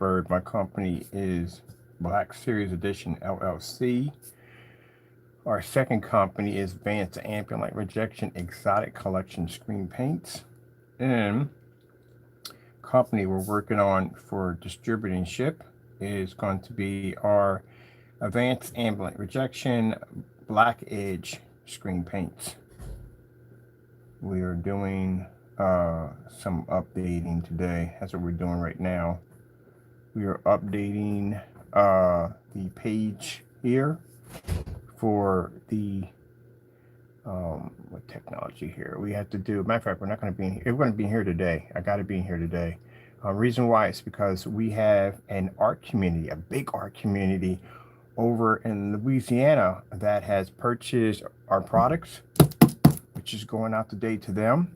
Bird. My company is Black Series Edition LLC. Our second company is Advanced Ambient Rejection Exotic Collection Screen Paints. And company we're working on for distributing ship is going to be our Advanced Ambient Rejection Black Edge Screen Paints. We are doing some updating today. That's what we're doing right now. We are updating the page here for the what technology here we have to do. Matter of fact, we're not going to be in here. We're going to be here today. I got to be in here today. Reason why is because we have an art community, a big art community over in Louisiana that has purchased our products, which is going out today to them.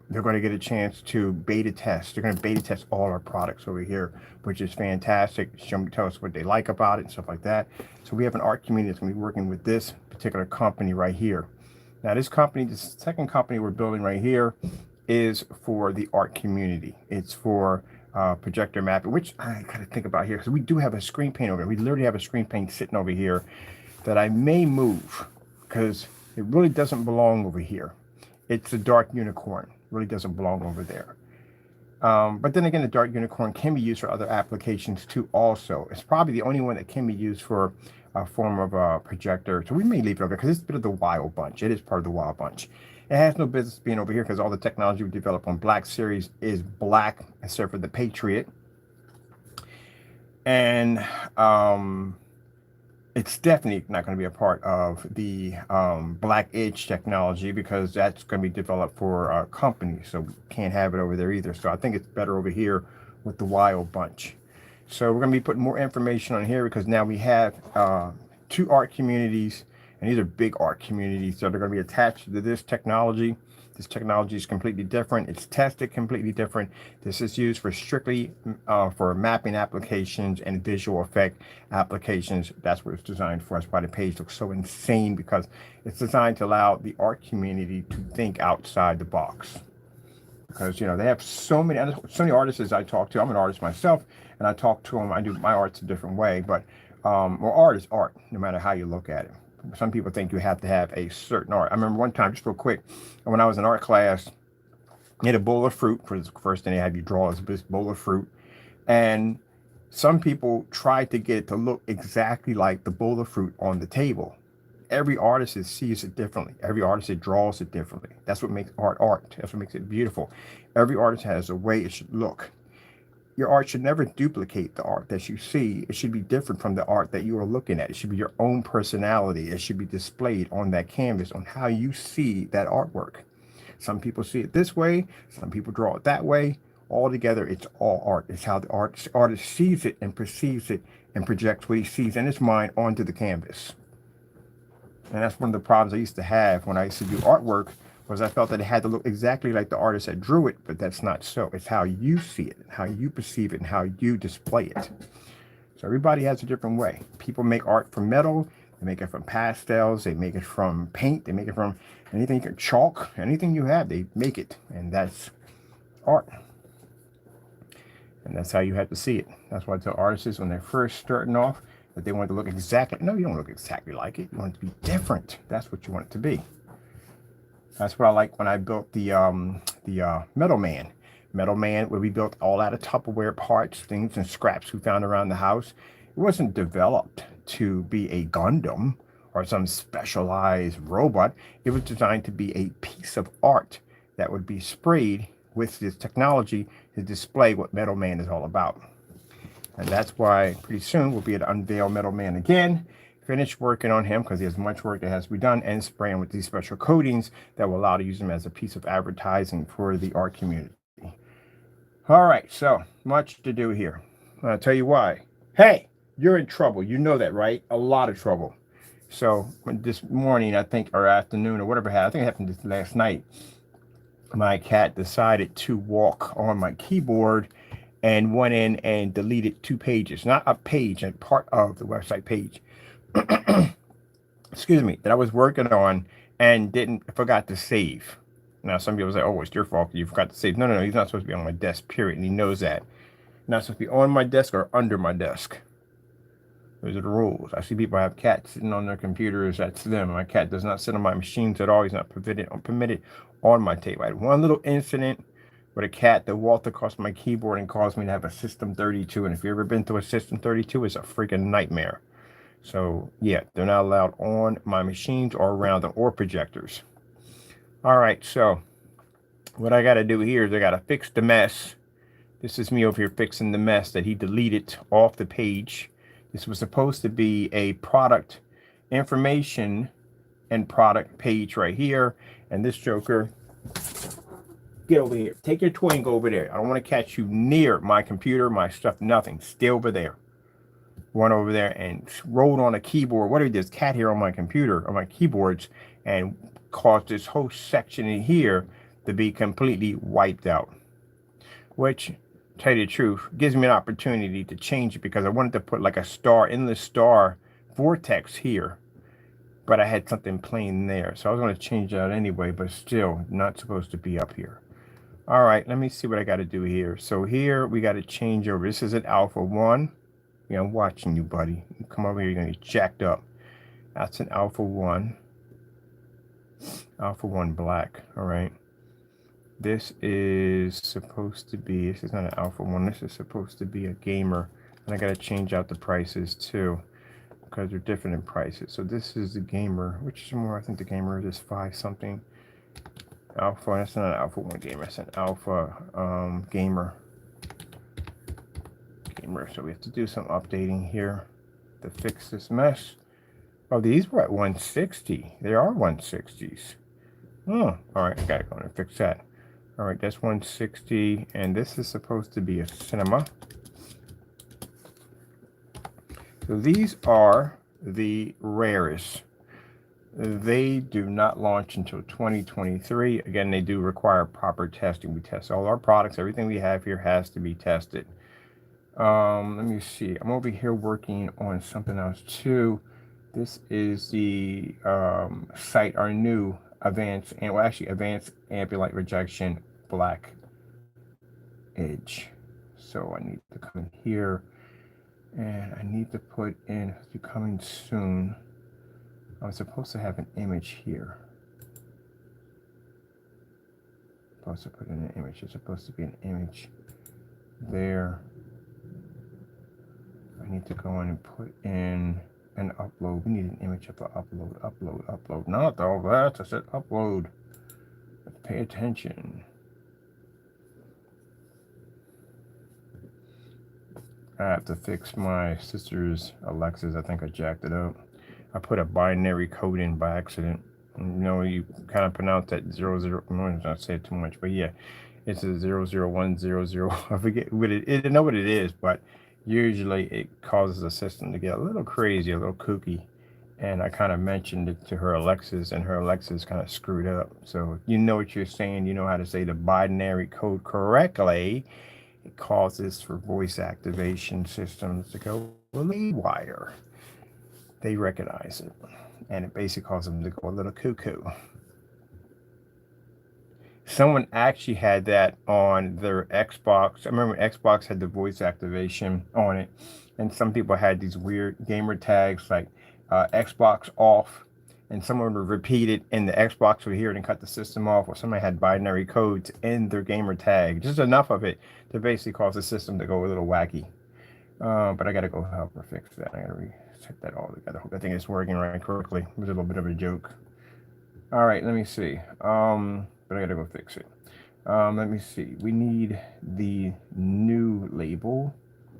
They're going to get a chance to beta test. They're going to beta test all our products over here, which is fantastic. Tell us what they like about it and stuff like that. So we have an art community that's going to be working with this particular company right here. Now, this company, the second company we're building right here, is for the art community. It's for projector mapping, which I got to think about here because we do have a screen paint over here. We literally have a screen paint sitting over here that I may move because it really doesn't belong over here. It's a dark unicorn. Really doesn't belong over there. But then again, the dark unicorn can be used for other applications too also. It's probably the only one that can be used for a form of a projector. So we may leave it over because it's a bit of the wild bunch. It is part of the wild bunch. It has no business being over here because all the technology we develop on Black Series is black, except for the Patriot. And it's definitely not going to be a part of the Black Edge technology because that's going to be developed for a company. So we can't have it over there either. So I think it's better over here with the wild bunch. So we're going to be putting more information on here because now we have two art communities, and these are big art communities. So they're going to be attached to this technology. This technology is completely different. It's tested completely different. This is used for strictly for mapping applications and visual effect applications. That's what it's designed for. That's why the page looks so insane, because it's designed to allow the art community to think outside the box. Because, you know, they have so many artists I talk to. I'm an artist myself, and I talk to them. I do my art's a different way, but well, art is art, no matter how you look at it. Some people think you have to have a certain art. I remember one time, just real quick, when I was in art class, you had a bowl of fruit. For the first thing they have you draw is this bowl of fruit. And some people try to get it to look exactly like the bowl of fruit on the table. Every artist sees it differently. Every artist draws it differently. That's what makes art art. That's what makes it beautiful. Every artist has a way it should look. Your art should never duplicate the art that you see. It should be different from the art that you are looking at. It should be your own personality. It should be displayed on that canvas on how you see that artwork. Some people see it this way. Some people draw it that way. Altogether, it's all art. It's how the artist sees it and perceives it and projects what he sees in his mind onto the canvas. And that's one of the problems I used to have when I used to do artwork, was I felt that it had to look exactly like the artist that drew it, but that's not so. It's how you see it, how you perceive it, and how you display it. So everybody has a different way. People make art from metal, they make it from pastels, they make it from paint, they make it from anything you can, chalk, anything you have, they make it, and that's art. And that's how you have to see it. That's why I tell artists when they're first starting off that they want it to look exactly, no, you don't look exactly like it. You want it to be different. That's what you want it to be. That's what I like when I built the Metal Man. Metal Man, where we built all out of Tupperware parts, things and scraps we found around the house. It wasn't developed to be a Gundam or some specialized robot. It was designed to be a piece of art that would be sprayed with this technology to display what Metal Man is all about. And that's why pretty soon we'll be able to unveil Metal Man again, finish working on him because he has much work that has to be done, and spray him with these special coatings that will allow to use him as a piece of advertising for the art community. All right, so much to do here. I'll tell you why. Hey, you're in trouble. You know that, right? A lot of trouble. So this morning, I think, or afternoon, or whatever happened, I think it happened just last night, my cat decided to walk on my keyboard and went in and deleted 2 pages, not a page, a part of the website page. Excuse me, that I was working on and forgot to save. Now, some people say, oh, it's your fault, you forgot to save. No, he's not supposed to be on my desk, period, and he knows that. Not supposed to be on my desk or under my desk. Those are the rules. I see people have cats sitting on their computers. That's them. My cat does not sit on my machines at all. He's not permitted on my table. I had one little incident with a cat that walked across my keyboard and caused me to have a System 32. And if you've ever been through a System 32, it's a freaking nightmare. So yeah, they're not allowed on my machines or around them or projectors. All right, so what I got to do here is I got to fix the mess. This is me over here fixing the mess that he deleted off the page. This was supposed to be a product information and product page right here. And this joker, get over here. Take your toy and go over there. I don't want to catch you near my computer, my stuff, nothing. Stay over there. Went over there and rolled on a keyboard. What did this cat here on my computer, on my keyboards, and caused this whole section in here to be completely wiped out. Which, tell you the truth, gives me an opportunity to change it because I wanted to put like a star, endless star vortex here. But I had something plain there. So I was going to change that anyway, but still not supposed to be up here. All right, let me see what I got to do here. So here we got to change over. This is an alpha 1. Yeah, I'm watching you, buddy. You come over here, you're going to get jacked up. That's an alpha 1. Alpha 1 black, all right. This is supposed to be, this is not an alpha 1. This is supposed to be a gamer. And I got to change out the prices too because they're different in prices. So this is the gamer, which is more, I think the gamer is 5 something. Alpha, that's not an alpha 1 gamer. That's an alpha gamer. So we have to do some updating here to fix this mess. Oh, these were at 160. They are 160s. Oh, all right, I gotta go and fix that. All right, that's 160, and this is supposed to be a cinema. So these are the rarest. They do not launch until 2023. Again, they do require proper testing. We test all our products. Everything we have here has to be tested. Let me see. I'm over here working on something else too. This is the site, our new advanced ambient rejection black edge. So I need to come in here and I need to put in, it's coming soon. I was supposed to have an image here. Supposed to put in an image. It's supposed to be an image there. I need to go in and put in an upload. We need an image of the upload. Not all that. I said upload. Pay attention. I have to fix my sister's Alexa's. I think I jacked it up. I put a binary code in by accident. You know, you kind of pronounce that 00. I'm not say it too much, but yeah, it's a 00100. I forget what it is. I know what it is, but usually it causes the system to get a little crazy, a little kooky. And I kind of mentioned it to her Alexis, and her Alexis kind of screwed up. So you know what you're saying, you know how to say the binary code correctly. It causes for voice activation systems to go haywire. They recognize it, and it basically causes them to go a little cuckoo. Someone actually had that on their Xbox. I remember Xbox had the voice activation on it, and some people had these weird gamer tags like Xbox off, and someone would repeat it, and the Xbox would hear it and cut the system off, or somebody had binary codes in their gamer tag. Just enough of it to basically cause the system to go a little wacky. But I got to go help her fix that. I got to reset that all together. Hope that thing is working right correctly. It was a little bit of a joke. All right, let me see. But I got to go fix it. Let me see. We need the new label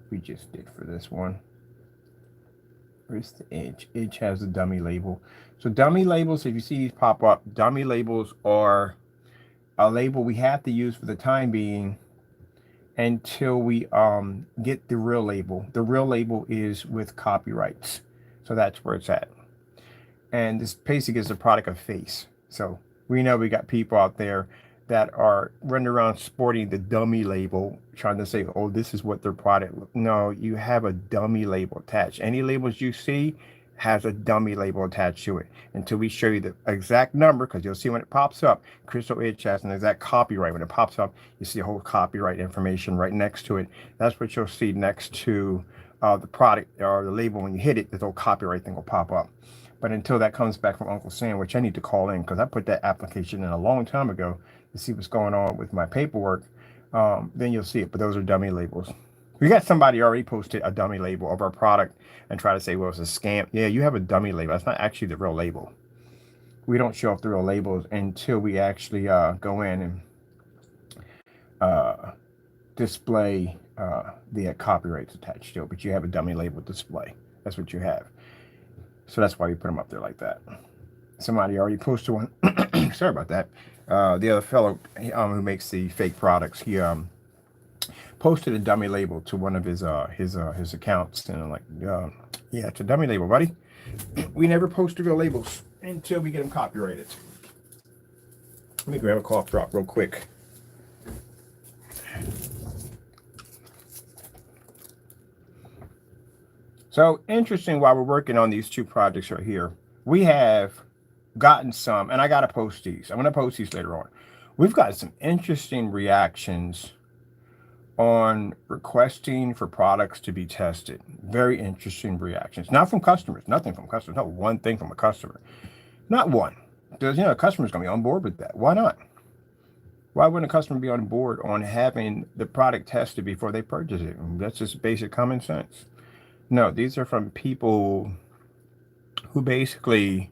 we just did for this one. Where's the edge? Edge has the dummy label. So dummy labels, if you see these pop up, dummy labels are a label we have to use for the time being until we get the real label. The real label is with copyrights. So that's where it's at. And this basically is a product of face. So we know we got people out there that are running around sporting the dummy label, trying to say, oh, this is what their product. No, you have a dummy label attached. Any labels you see, has a dummy label attached to it until we show you the exact number, because you'll see when it pops up, Crystal Edge has an exact copyright. When it pops up, you see a whole copyright information right next to it. That's what you'll see next to the product or the label. When you hit it, the little copyright thing will pop up. But until that comes back from Uncle Sam, which I need to call in because I put that application in a long time ago to see what's going on with my paperwork, then you'll see it. But those are dummy labels. We got somebody already posted a dummy label of our product and try to say, well, it's a scam. Yeah, you have a dummy label. That's not actually the real label. We don't show off the real labels until we actually go in and display the copyrights attached to it. But you have a dummy label display. That's what you have. So that's why we put them up there like that. Somebody already posted one. Sorry about that. The other fellow who makes the fake products, he posted a dummy label to one of his accounts, and I'm like, yeah, it's a dummy label, buddy. We never post real labels until we get them copyrighted. Let me grab a cough drop real quick. So interesting, while we're working on these two projects right here, we have gotten some, and I got to post these. I'm going to post these later on. We've got some interesting reactions on requesting for products to be tested. Very interesting reactions. Not from customers, nothing from customers, not one thing from a customer. Not one. Because, a customer's going to be on board with that. Why not? Why wouldn't a customer be on board on having the product tested before they purchase it? That's just basic common sense. No, these are from people who basically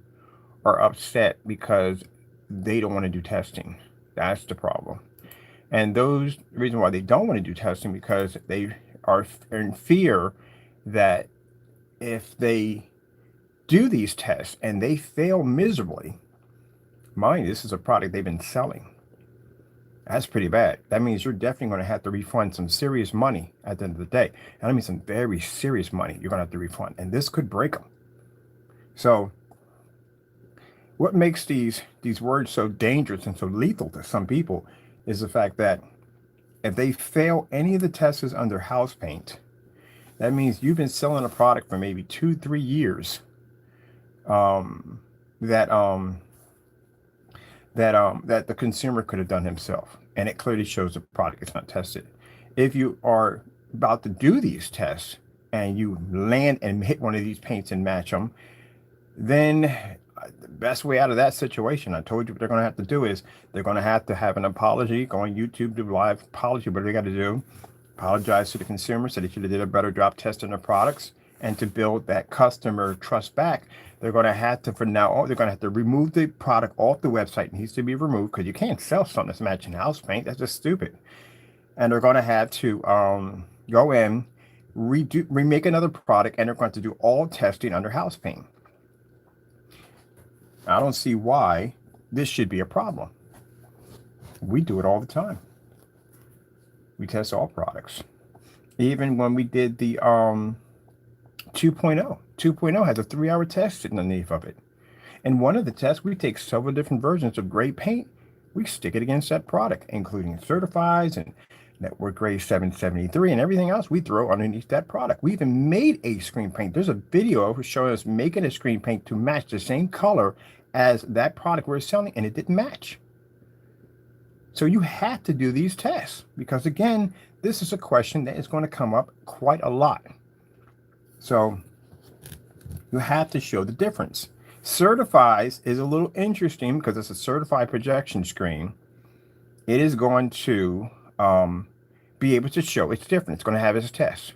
are upset because they don't want to do testing. That's the problem. And those reason why they don't want to do testing, because they are in fear that if they do these tests and they fail miserably, mind, this is a product they've been selling. That's pretty bad. That means you're definitely going to have to refund some serious money at the end of the day. And I mean some very serious money you're going to have to refund. And this could break them. So what makes these words so dangerous and so lethal to some people is the fact that if they fail any of the tests under house paint, that means you've been selling a product for maybe 2-3 years that the consumer could have done himself, and it clearly shows the product is not tested. If you are about to do these tests and you land and hit one of these paints and match them, then the best way out of that situation, I told you what they're going to have to do is they're going to have an apology, go on YouTube, do live apology. What do they got to do? Apologize to the consumer, so they should have did a better job testing their products, and to build that customer trust back, they're going to have to, from now on, they're going to have to remove the product off the website. It needs to be removed because you can't sell something that's matching house paint. That's just stupid. And they're going to have to go in, remake another product, and they're going to do all testing under house paint. I don't see why this should be a problem. We do it all the time. We test all products. Even when we did the 2.0. 2.0 has a 3-hour test underneath of it. And one of the tests, we take several different versions of gray paint. We stick it against that product, including certifies and network grade 773 and everything else we throw underneath that product. We even made a screen paint. There's a video showing us making a screen paint to match the same color as that product we're selling, and it didn't match. So you have to do these tests because, again, this is a question that is going to come up quite a lot. So you have to show the difference. Certifies is a little interesting because it's a certified projection screen. It is going to be able to show it's different. It's going to have its test.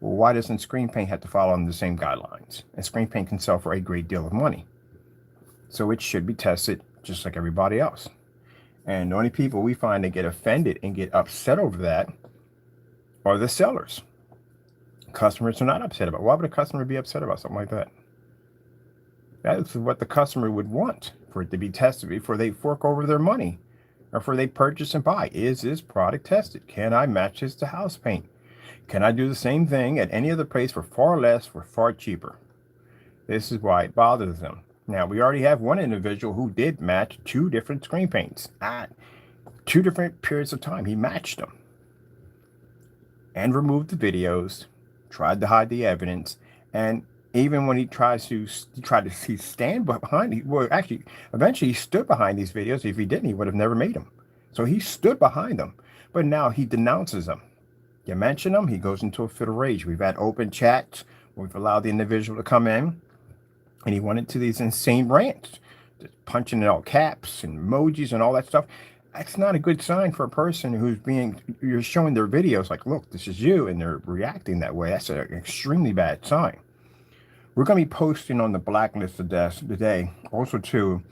Well, why doesn't screen paint have to follow the same guidelines? And screen paint can sell for a great deal of money. So it should be tested just like everybody else. And the only people we find that get offended and get upset over that are the sellers. Customers are not upset about it. Why would a customer be upset about something like that? That's what the customer would want, for it to be tested before they fork over their money or before they purchase and buy. Is this product tested? Can I match this to house paint? Can I do the same thing at any other place for far less, for far cheaper? This is why it bothers them. Now, we already have one individual who did match 2 different screen paints at 2 different periods of time. He matched them and removed the videos, tried to hide the evidence, and Even when he tried to he stand behind, well, actually, eventually he stood behind these videos. If he didn't, he would have never made them. So he stood behind them, but now he denounces them. You mention him, he goes into a fit of rage. We've had open chats. We've allowed the individual to come in, and he went into these insane rants, just punching in all caps and emojis and all that stuff. That's not a good sign for a person you're showing their videos like, look, this is you, and they're reacting that way. That's an extremely bad sign. We're going to be posting on the blacklist today, also to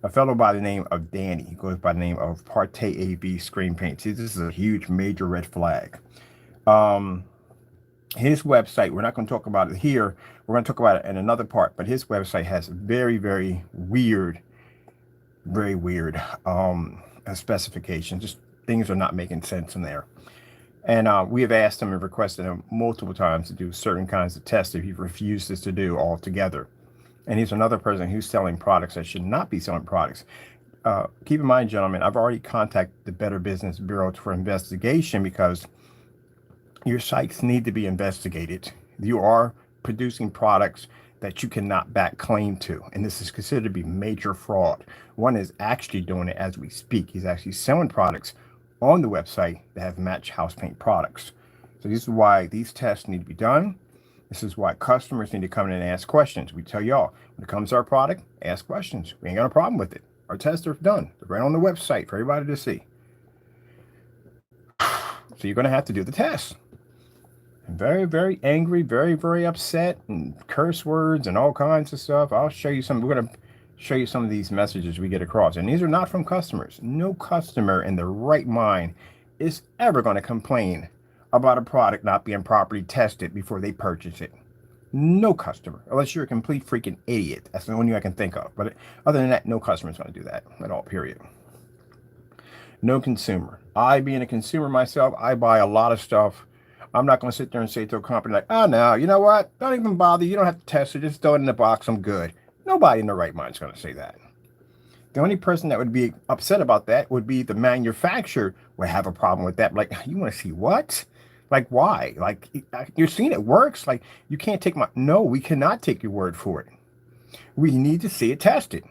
a fellow by the name of Danny. He goes by the name of Parte AV Screen Paint. See, this is a huge major red flag. His website, we're not going to talk about it here. We're going to talk about it in another part, but his website has very weird specifications. Just things are not making sense in there. And we have asked him and requested him multiple times to do certain kinds of tests that he refuses to do altogether. And he's another person who's selling products that should not be selling products. Keep in mind, gentlemen, I've already contacted the Better Business Bureau for investigation because your sites need to be investigated. You are producing products that you cannot back claim to, and this is considered to be major fraud. One is actually doing it as we speak. He's actually selling products on the website that have matched house paint products. So this is why these tests need to be done. This is why customers need to come in and ask questions. We tell y'all, when it comes to our product, ask questions. We ain't got a problem with it. Our tests are done. They're right on the website for everybody to see. So you're going to have to do the test. I'm very angry, very upset, and curse words and all kinds of stuff. I'll show you some. We're going to show you some of these messages we get across. And these are not from customers. No customer in their right mind is ever going to complain about a product not being properly tested before they purchase it. No customer, unless you're a complete freaking idiot. That's the only thing I can think of. But other than that, no customer is going to do that at all, period. No consumer. I, being a consumer myself, I buy a lot of stuff. I'm not going to sit there and say to a company like, oh, no, you know what? Don't even bother. You don't have to test it. Just throw it in the box. I'm good. Nobody in their right mind is going to say that. The only person that would be upset about that would be the manufacturer would have a problem with that. Like, you want to see what? Like, why? Like, you're seeing it works. Like, you can't take no, we cannot take your word for it. We need to see it tested.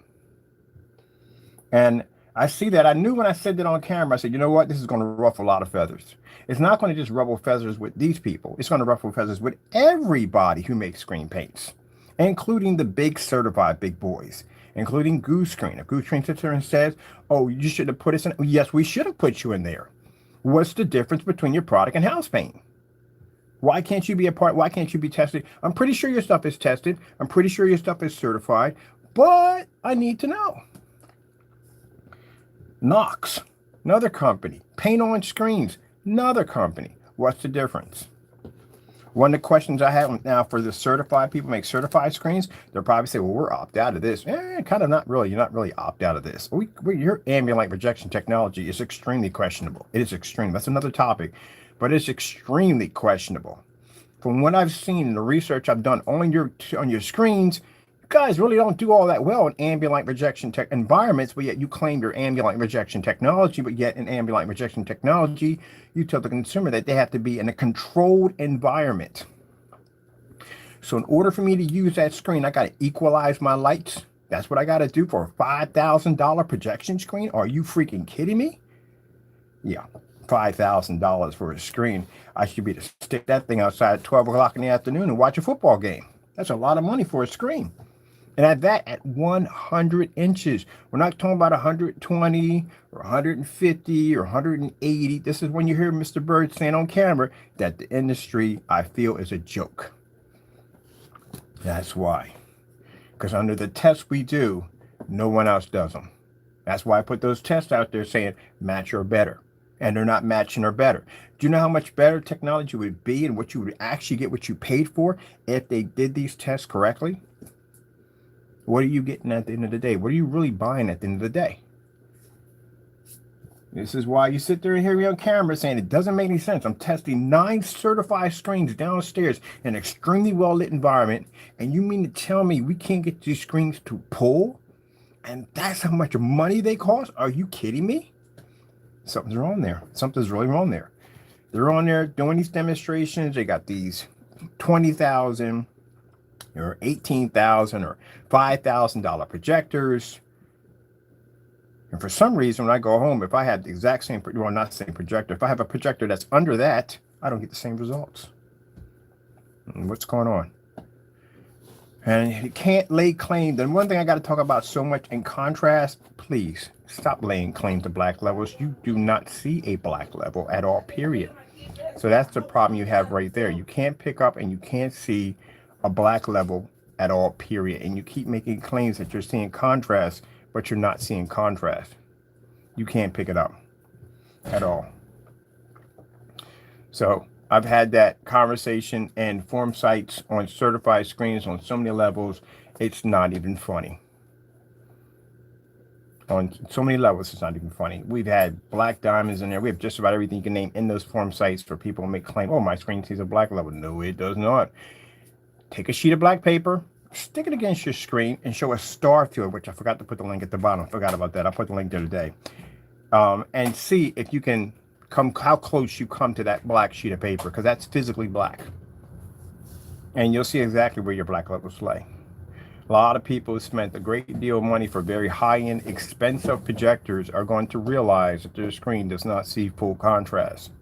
And I see that. I knew when I said that on camera, I said, you know what? This is going to ruffle a lot of feathers. It's not going to just ruffle feathers with these people. It's going to ruffle feathers with everybody who makes screen paints, including the big certified big boys, including Goose Screen. If Goose Screen sits there and says, oh, you should have put us in. Yes, we should have put you in there. What's the difference between your product and house paint? Why can't you be a part? Why can't you be tested? I'm pretty sure your stuff is tested. I'm pretty sure your stuff is certified, but I need to know. Knox, another company. Paint on Screens, another company. What's the difference? One of the questions I have now for the certified people make certified screens, they'll probably say, well, we're opt out of this. Kind of not really. You're not really opt out of this. Your ambient light rejection technology is extremely questionable. It is extreme. That's another topic, but it's extremely questionable. From what I've seen in the research I've done on your screens, you guys really don't do all that well in ambient light rejection tech environments, but yet you claim your ambient light rejection technology, but yet in ambient light rejection technology, you tell the consumer that they have to be in a controlled environment. So in order for me to use that screen, I got to equalize my lights. That's what I got to do for a $5,000 projection screen. Are you freaking kidding me? Yeah, $5,000 for a screen. I should be to stick that thing outside at 12 o'clock in the afternoon and watch a football game. That's a lot of money for a screen. And at that, at 100 inches, we're not talking about 120 or 150 or 180. This is when you hear Mr. Bird saying on camera that the industry, I feel, is a joke. That's why. Because under the tests we do, no one else does them. That's why I put those tests out there saying match or better. And they're not matching or better. Do you know how much better technology would be and what you would actually get what you paid for if they did these tests correctly? What are you getting at the end of the day? What are you really buying at the end of the day? This is why you sit there and hear me on camera saying it doesn't make any sense. I'm testing 9 certified screens downstairs in an extremely well-lit environment, and you mean to tell me we can't get these screens to pull? And that's how much money they cost? Are you kidding me? Something's wrong there. Something's really wrong there. They're on there doing these demonstrations. They got these 20,000, or $18,000 or $5,000 projectors. And for some reason, when I go home, if I have the exact same, well, not the same projector, if I have a projector that's under that, I don't get the same results. What's going on? And you can't lay claim. Then one thing I got to talk about so much in contrast, please stop laying claim to black levels. You do not see a black level at all, period. So that's the problem you have right there. You can't pick up and you can't see a black level at all, period. And you keep making claims that you're seeing contrast, but you're not seeing contrast. You can't pick it up at all. So I've had that conversation in form sites on certified screens on so many levels, it's not even funny. On so many levels, it's not even funny. We've had black diamonds in there. We have just about everything you can name in those form sites for people to make claim, oh, my screen sees a black level. No, it does not. Take a sheet of black paper, stick it against your screen, and show a star field, which I forgot to put the link at the bottom. I forgot about that. I'll put the link there today. And see if you can how close you come to that black sheet of paper, because that's physically black. And you'll see exactly where your black levels lay. A lot of people who spent a great deal of money for very high-end, expensive projectors are going to realize that their screen does not see full contrast.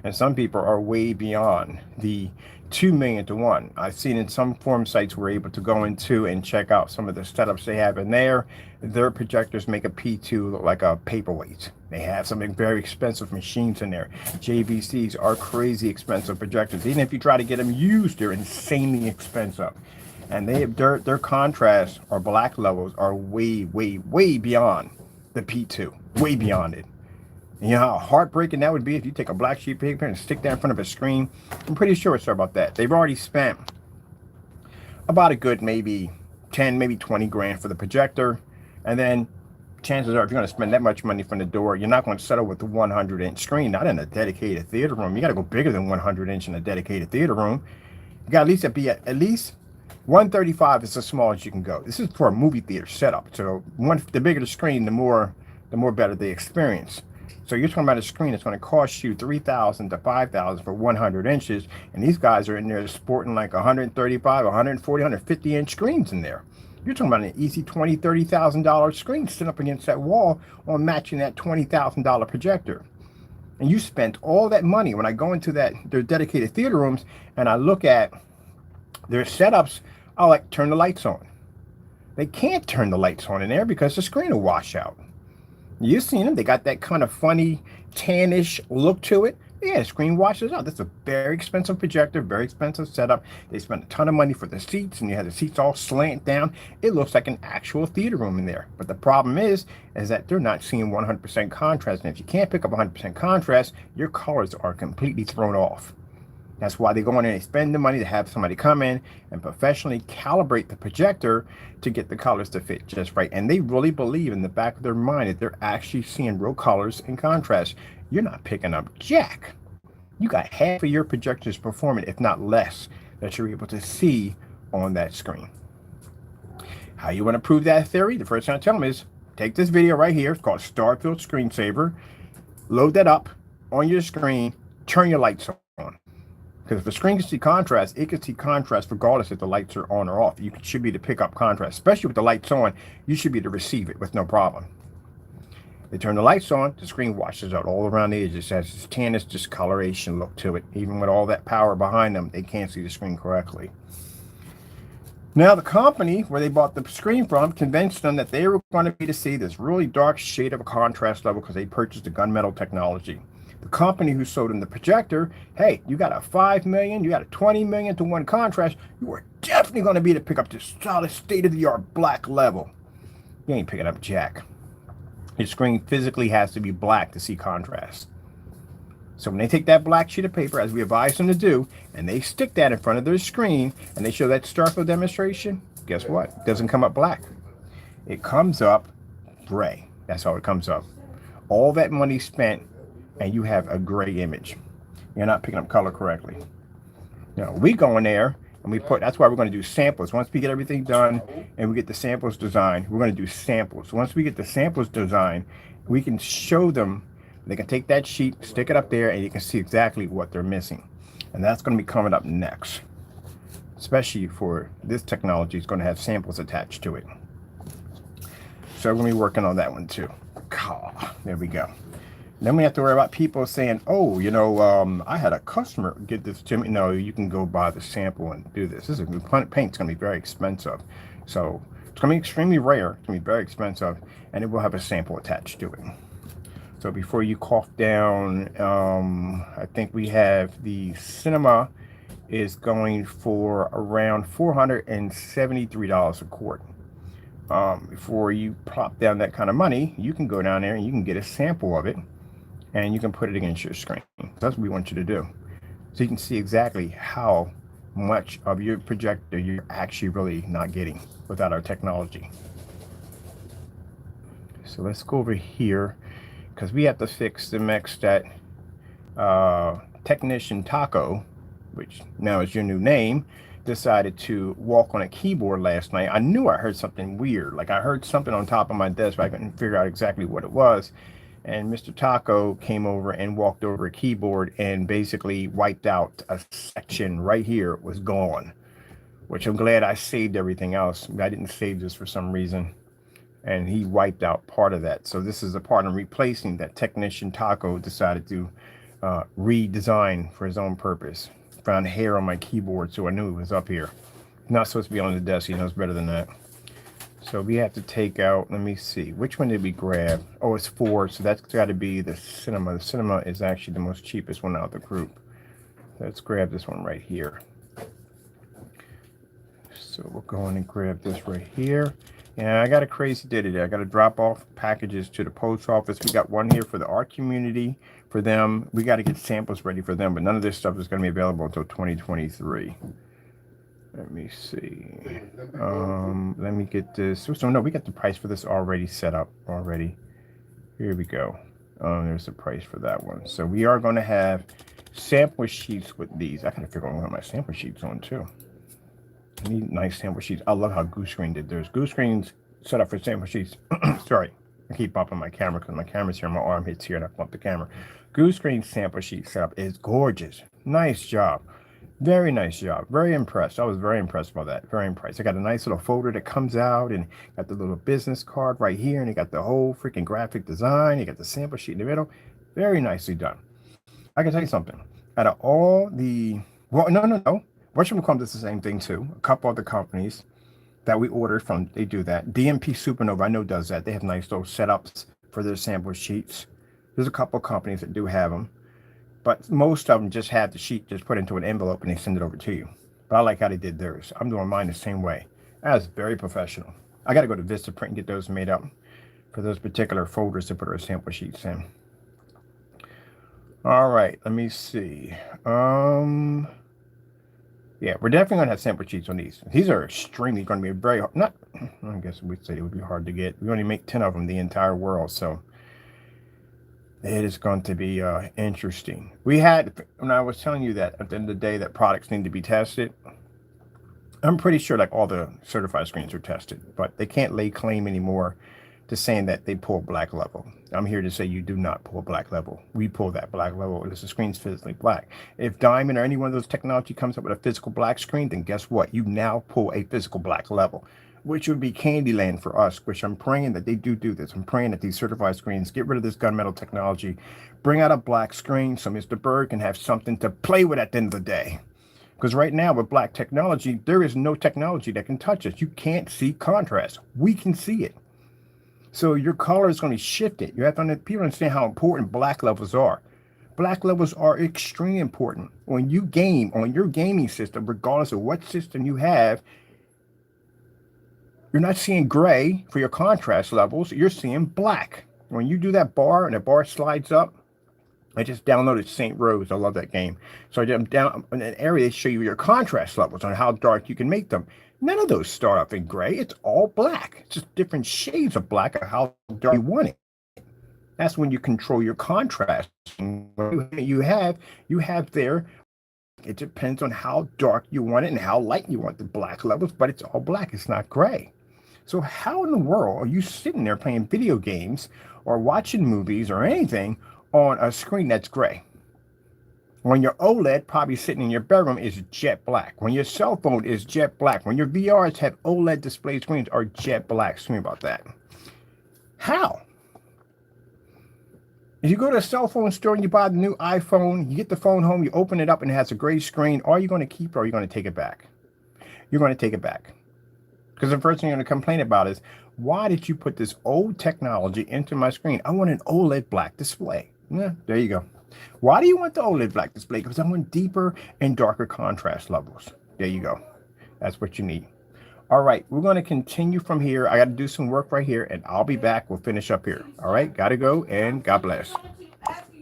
And some people are way beyond the 2 million to 1. I've seen in some form sites we're able to go into and check out some of the setups they have in there. Their projectors make a P2 look like a paperweight. They have some very expensive machines in there. JVCs are crazy expensive projectors. Even if you try to get them used, they're insanely expensive. And their contrast or black levels are way, way, way beyond the P2. Way beyond it. And you know how heartbreaking that would be if you take a black sheet of paper and stick that in front of a screen? I'm pretty sure it's about that. They've already spent about a good maybe 10, maybe 20 grand for the projector. And then chances are if you're going to spend that much money from the door, you're not going to settle with the 100-inch screen, not in a dedicated theater room. You got to go bigger than 100-inch in a dedicated theater room. You got at least 135 is as small as you can go. This is for a movie theater setup. So the bigger the screen, the more better the experience. So you're talking about a screen that's going to cost you $3,000 to $5,000 for 100 inches, and these guys are in there sporting like 135, 140, 150-inch screens in there. You're talking about an easy $20,000, $30,000 screen sitting up against that wall on matching that $20,000 projector. And you spent all that money. When I go into their dedicated theater rooms and I look at their setups, I'll like turn the lights on. They can't turn the lights on in there because the screen will wash out. You've seen them. They got that kind of funny tannish look to it. Yeah, the screen washes out. That's a very expensive projector, very expensive setup. They spent a ton of money for the seats, and you have the seats all slant down. It looks like an actual theater room in there. But the problem is that they're not seeing 100% contrast. And if you can't pick up 100% contrast, your colors are completely thrown off. That's why they go in and they spend the money to have somebody come in and professionally calibrate the projector to get the colors to fit just right. And they really believe in the back of their mind that they're actually seeing real colors and contrast. You're not picking up jack. You got half of your projectors performing, if not less, that you're able to see on that screen. How you want to prove that theory? The first thing I tell them is take this video right here. It's called Starfield Screensaver. Load that up on your screen. Turn your lights on. Because if the screen can see contrast, it can see contrast regardless if the lights are on or off. You should be to pick up contrast. Especially with the lights on, you should be to receive it with no problem. They turn the lights on, the screen washes out all around the edges. It has this tannish discoloration look to it. Even with all that power behind them, they can't see the screen correctly. Now, the company where they bought the screen from convinced them that they were going to be to see this really dark shade of a contrast level because they purchased the gunmetal technology. The company who sold them the projector, hey, you got a 5 million, you got a 20 million to 1 contrast, you are definitely going to be to pick up this solid state-of-the-art black level. You ain't picking up jack. Your screen physically has to be black to see contrast. So when they take that black sheet of paper, as we advise them to do, and they stick that in front of their screen, and they show that Starfield demonstration, guess what? It doesn't come up black. It comes up gray. That's how it comes up. All that money spent, and you have a gray image. You're not picking up color correctly. Now, we go in there, and we put, that's why we're going to do samples. Once we get everything done, and we get the samples designed, we're going to do samples. Once we get the samples designed, we can show them. They can take that sheet, stick it up there, and you can see exactly what they're missing. And that's going to be coming up next. especially for this technology, is going to have samples attached to it. So I'm going to be working on that one too. There we go. Then we have to worry about people saying, oh, I had a customer get this to me. No, you can go buy the sample and do this. This is paint's going to be very expensive. So it's going to be extremely rare. It's going to be very expensive, and it will have a sample attached to it. So before you cough down, I think we have the cinema is going for around $473 a quart. Before you plop down that kind of money, you can go down there and you can get a sample of it, and you can put it against your screen. That's what we want you to do. So you can see exactly how much of your projector you're actually really not getting without our technology. So let's go over here, because we have to fix the mix that Technician Taco, which now is your new name, decided to walk on a keyboard last night. I knew I heard something weird. Like I heard something on top of my desk, but I couldn't figure out exactly what it was. And Mr. Taco came over and walked over a keyboard and basically wiped out a section right here. It was gone, which I'm glad I saved everything else. I didn't save this for some reason. And he wiped out part of that. So this is a part I'm replacing that Technician Taco decided to redesign for his own purpose. Found hair on my keyboard, so I knew it was up here. Not supposed to be on the desk. He knows better than that. So we have to take out, let me see, which one did we grab? Oh, it's 4, so that's got to be the cinema. The cinema is actually the most cheapest one out of the group. Let's grab this one right here. So we'll go in and grab this right here. And I got a crazy day today. I got to drop off packages to the post office. We got one here for the art community. For them, we got to get samples ready for them, but none of this stuff is going to be available until 2023. Let me see. Let me get this. So no, we got the price for this already set up already. Here we go. There's the price for that one. So we are going to have sample sheets with these. I got to figure out what my sample sheets on too. I need nice sample sheets. I love how Goose Screen did theirs. Goose Screen's set up for sample sheets. Sorry, I keep bumping my camera because my camera's here, my arm hits here, and I bump the camera. Goose Screen's sample sheet setup is gorgeous. Nice job. Very nice job. Very impressed. I was very impressed by that. Very impressed. I got a nice little folder that comes out and got the little business card right here, and you got the whole freaking graphic design. You got the sample sheet in the middle. Very nicely done. I can tell you something. Out of all the, well, no. Whatchamacallit does the same thing too. A couple other companies that we ordered from, they do that. DMP Supernova, I know, does that. They have nice little setups for their sample sheets. There's a couple of companies that do have them, but most of them just have the sheet just put into an envelope and they send it over to you. But I like how they did theirs. I'm doing mine the same way. That's very professional. I got to go to Vistaprint and get those made up for those particular folders to put our sample sheets in. All right, let me see. Yeah, we're definitely going to have sample sheets on these. These are extremely going to be very hard. Not, I guess we'd say it would be hard to get. We only make 10 of them in the entire world, so it is going to be interesting. We had, when I was telling you that at the end of the day that products need to be tested, I'm pretty sure like all the certified screens are tested, but they can't lay claim anymore to saying that they pull black level. I'm here to say you do not pull black level. We pull that black level because the screen's physically black. If Diamond or any one of those technology comes up with a physical black screen, then guess what? You now pull a physical black level, which would be Candyland for us, which I'm praying that they do this. I'm praying that these certified screens get rid of this gunmetal technology, bring out a black screen so Mr. Bird can have something to play with at the end of the day. Because right now with black technology, there is no technology that can touch us. You can't see contrast. We can see it. So your color is going to be shifted. You have to people understand how important black levels are. Black levels are extremely important. When you game on your gaming system, regardless of what system you have, you're not seeing gray for your contrast levels. You're seeing black. When you do that bar and the bar slides up, I just downloaded St. Rose. I love that game. So I'm down in an area to show you your contrast levels on how dark you can make them. None of those start off in gray. It's all black. It's just different shades of black of how dark you want it. That's when you control your contrast. You have there, it depends on how dark you want it and how light you want the black levels, but it's all black. It's not gray. So how in the world are you sitting there playing video games or watching movies or anything on a screen that's gray? When your OLED probably sitting in your bedroom is jet black. When your cell phone is jet black. When your VRs have OLED display screens are jet black. Excuse me about that. How? If you go to a cell phone store and you buy the new iPhone, you get the phone home, you open it up and it has a gray screen, are you going to keep it or are you going to take it back? You're going to take it back. Because the first thing you're going to complain about is, why did you put this old technology into my screen? I want an OLED black display. Yeah, there you go. Why do you want the OLED black display? Because I want deeper and darker contrast levels. There you go. That's what you need. All right, we're going to continue from here. I got to do some work right here, and I'll be back. We'll finish up here. All right, got to go, and God bless.